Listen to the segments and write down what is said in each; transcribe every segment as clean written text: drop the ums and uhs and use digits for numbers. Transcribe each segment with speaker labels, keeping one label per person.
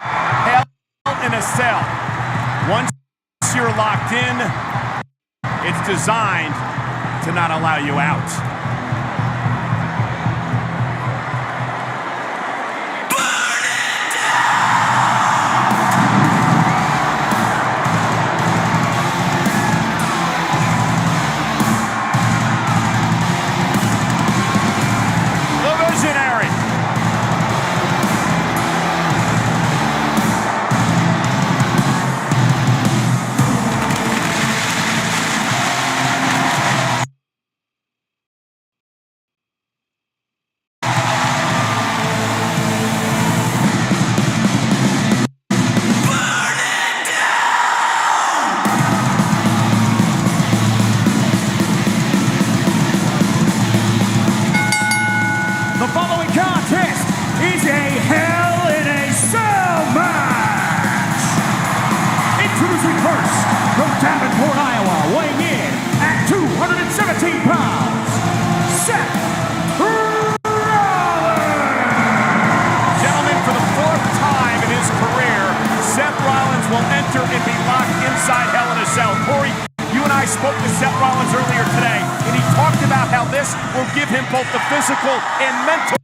Speaker 1: Hell in a cell. Once you're locked in, it's designed to not allow you out.
Speaker 2: The following contest is a Hell in a Cell match. Introducing first, from Davenport, Iowa, weighing in at 217 pounds, Seth Rollins.
Speaker 1: Gentlemen, for the fourth time in his career, Seth Rollins will enter and be locked inside Hell in a Cell. Corey, you and I spoke to Seth Rollins earlier today, and he talked about how this will give him both the physical and mental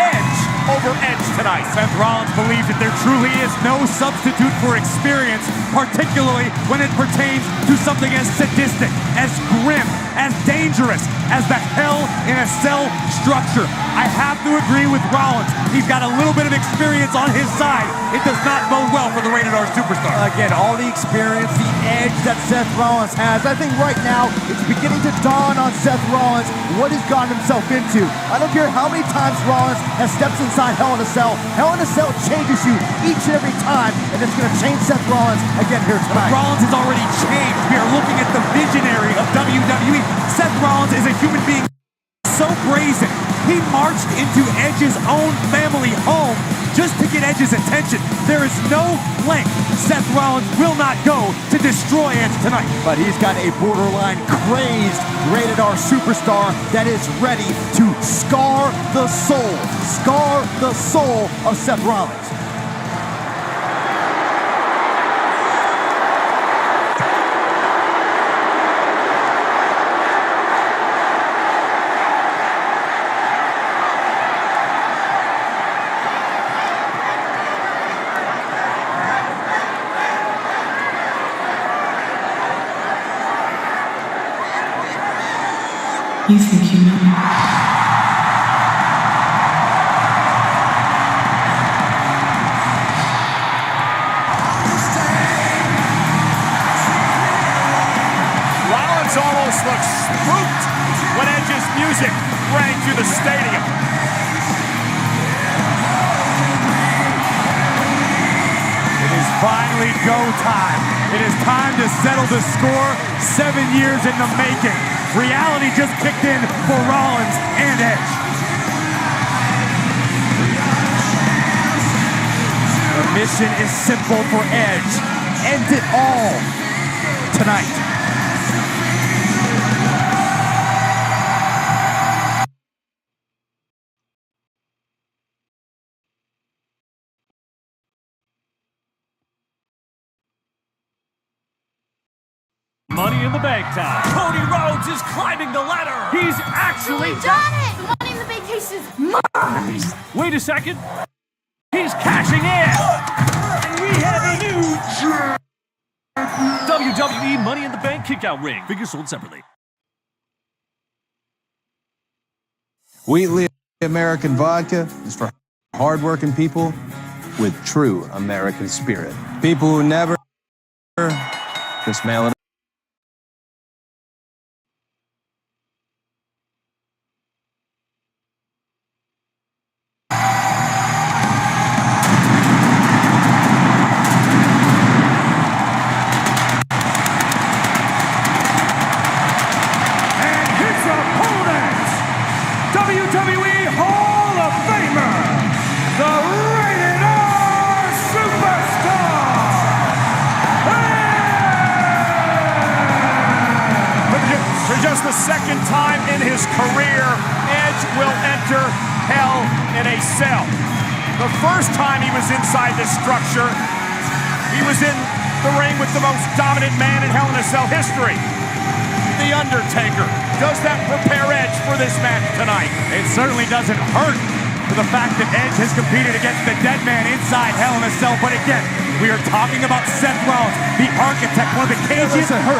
Speaker 1: edge over edge tonight.
Speaker 2: Seth Rollins believes that there truly is no substitute for experience, particularly when it pertains to something as sadistic, as grim, as dangerous as the Hell in a Cell structure. I have to agree with Rollins. He's got a little bit of experience on his side. It does not bode well for the Rated R Superstar.
Speaker 3: Again, all the experience, the edge that Seth Rollins has. I think right now it's beginning to dawn on Seth Rollins what he's gotten himself into. I don't care how many times Rollins has stepped inside Hell in a Cell. Hell in a Cell changes you each and every time, and it's going to change Seth Rollins again here tonight.
Speaker 2: But Rollins has already changed. We are looking at the visionary of WWE. Seth Rollins is a human being so brazen. He marched into Edge's own family home just to get Edge's attention. There is no length Seth Rollins will not go to destroy Edge tonight.
Speaker 3: But he's got a borderline crazed Rated R Superstar that is ready to scar the soul of Seth Rollins.
Speaker 4: You think you know me?
Speaker 1: Rollins almost looks spooked when Edge's music rang through the stadium.
Speaker 2: It is finally go time. It is time to settle the score. 7 years in the making. Reality just kicked in for Rollins and Edge.
Speaker 3: The mission is simple for Edge. End it all tonight.
Speaker 2: Money in the Bank time. Cody Rhodes is climbing the ladder. He's actually
Speaker 5: done it! Money in the Bank case is mine!
Speaker 2: Wait a second. He's cashing in. And we have a new WWE Money in the Bank kickout ring. Figures sold separately.
Speaker 6: Wheatley American Vodka is for hardworking people with true American spirit. People who never just mail it.
Speaker 2: WWE Hall of Famer, the Rated R Superstar,
Speaker 1: For just the second time in his career, Edge will enter Hell in a Cell. The first time he was inside this structure, he was in the ring with the most dominant man in Hell in a Cell history, The Undertaker. Does that prepare Edge for this match tonight?
Speaker 2: It certainly doesn't hurt for the fact that Edge has competed against the dead man inside Hell in a Cell. But again, we are talking about Seth Rollins, the architect, one of the cages.
Speaker 3: Listen, hurt,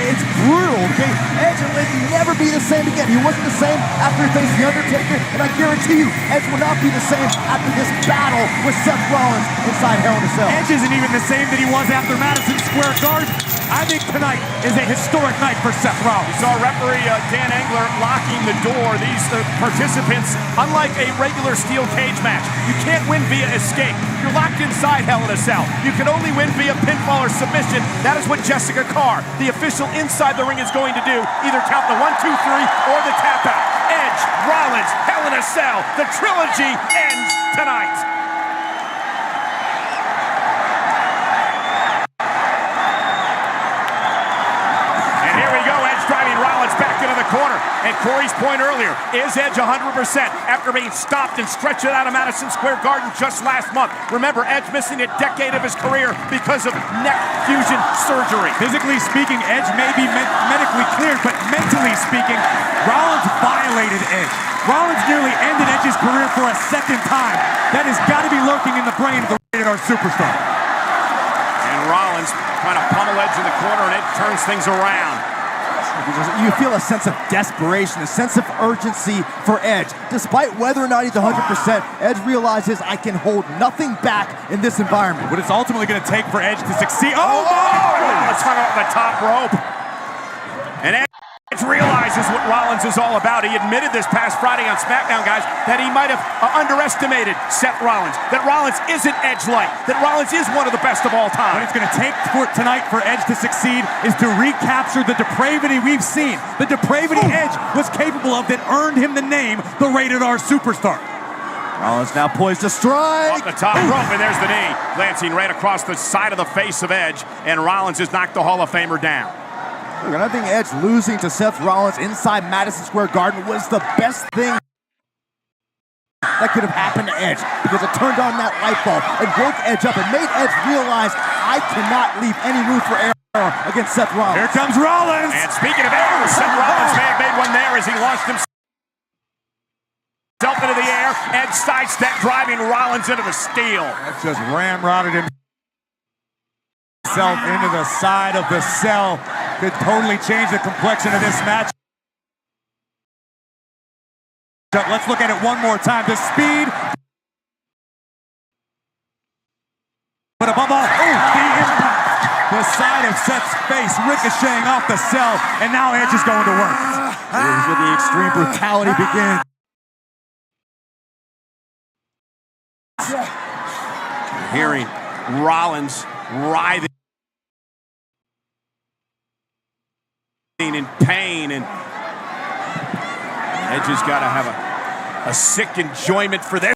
Speaker 3: it's brutal, okay? Edge will never be the same again. He wasn't the same after he faced The Undertaker, and I guarantee you, Edge will not be the same after this battle with Seth Rollins inside Hell in a Cell.
Speaker 2: Edge isn't even the same that he was after Madison Square Garden. I think tonight is a historic night for Seth Rollins.
Speaker 1: We saw referee Dan Engler locking the door. These participants, unlike a regular steel cage match, you can't win via escape. You're locked inside Hell in a Cell. You can only win via pinfall or submission. That is what Jessica Carr, the official inside the ring, is going to do. Either count the 1, 2, 3 or the tap out. Edge, Rollins, Hell in a Cell. The trilogy ends tonight. Driving Rollins back into the corner. And Corey's point earlier, is Edge 100% after being stopped and stretched out of Madison Square Garden just last month? Remember, Edge missing a decade of his career because of neck fusion surgery.
Speaker 2: Physically speaking, Edge may be medically cleared, but mentally speaking, Rollins violated Edge. Rollins nearly ended Edge's career for a second time. That has got to be lurking in the brain of the Rated R superstar.
Speaker 1: And Rollins trying to pummel Edge in the corner, and Edge turns things around.
Speaker 3: You feel a sense of desperation, a sense of urgency for Edge. Despite whether or not he's 100%, Edge realizes I can hold nothing back in this environment.
Speaker 2: What it's ultimately going to take for Edge to succeed. Oh,
Speaker 1: Let's hung off the top rope. And Edge realizes what Rollins is all about. He admitted this past Friday on SmackDown, guys, that he might have underestimated Seth Rollins, that Rollins isn't Edge-like, that Rollins is one of the best of all time.
Speaker 2: What it's going to take for tonight for Edge to succeed is to recapture the depravity we've seen, the depravity Edge was capable of that earned him the name, the Rated R superstar.
Speaker 3: Rollins now poised to strike.
Speaker 1: Off the top rope, and there's the knee, glancing right across the side of the face of Edge, and Rollins has knocked the Hall of Famer down.
Speaker 3: Look, I think Edge losing to Seth Rollins inside Madison Square Garden was the best thing that could have happened to Edge, because it turned on that light bulb and woke Edge up and made Edge realize I cannot leave any room for error against Seth Rollins.
Speaker 2: Here comes Rollins.
Speaker 1: And speaking of errors, Seth Rollins may have made one there as he launched himself into the air. Edge sidestep, driving Rollins into the steel.
Speaker 2: That's just ramrodded himself into the side of the cell. Could totally change the complexion of this match. Let's look at it one more time. The speed. But above all, the impact. The side of Seth's face ricocheting off the cell, and now Edge is going to work.
Speaker 3: Here's where the extreme brutality begins.
Speaker 1: Hearing Rollins writhing in pain, and Edge has got to have a sick enjoyment for this.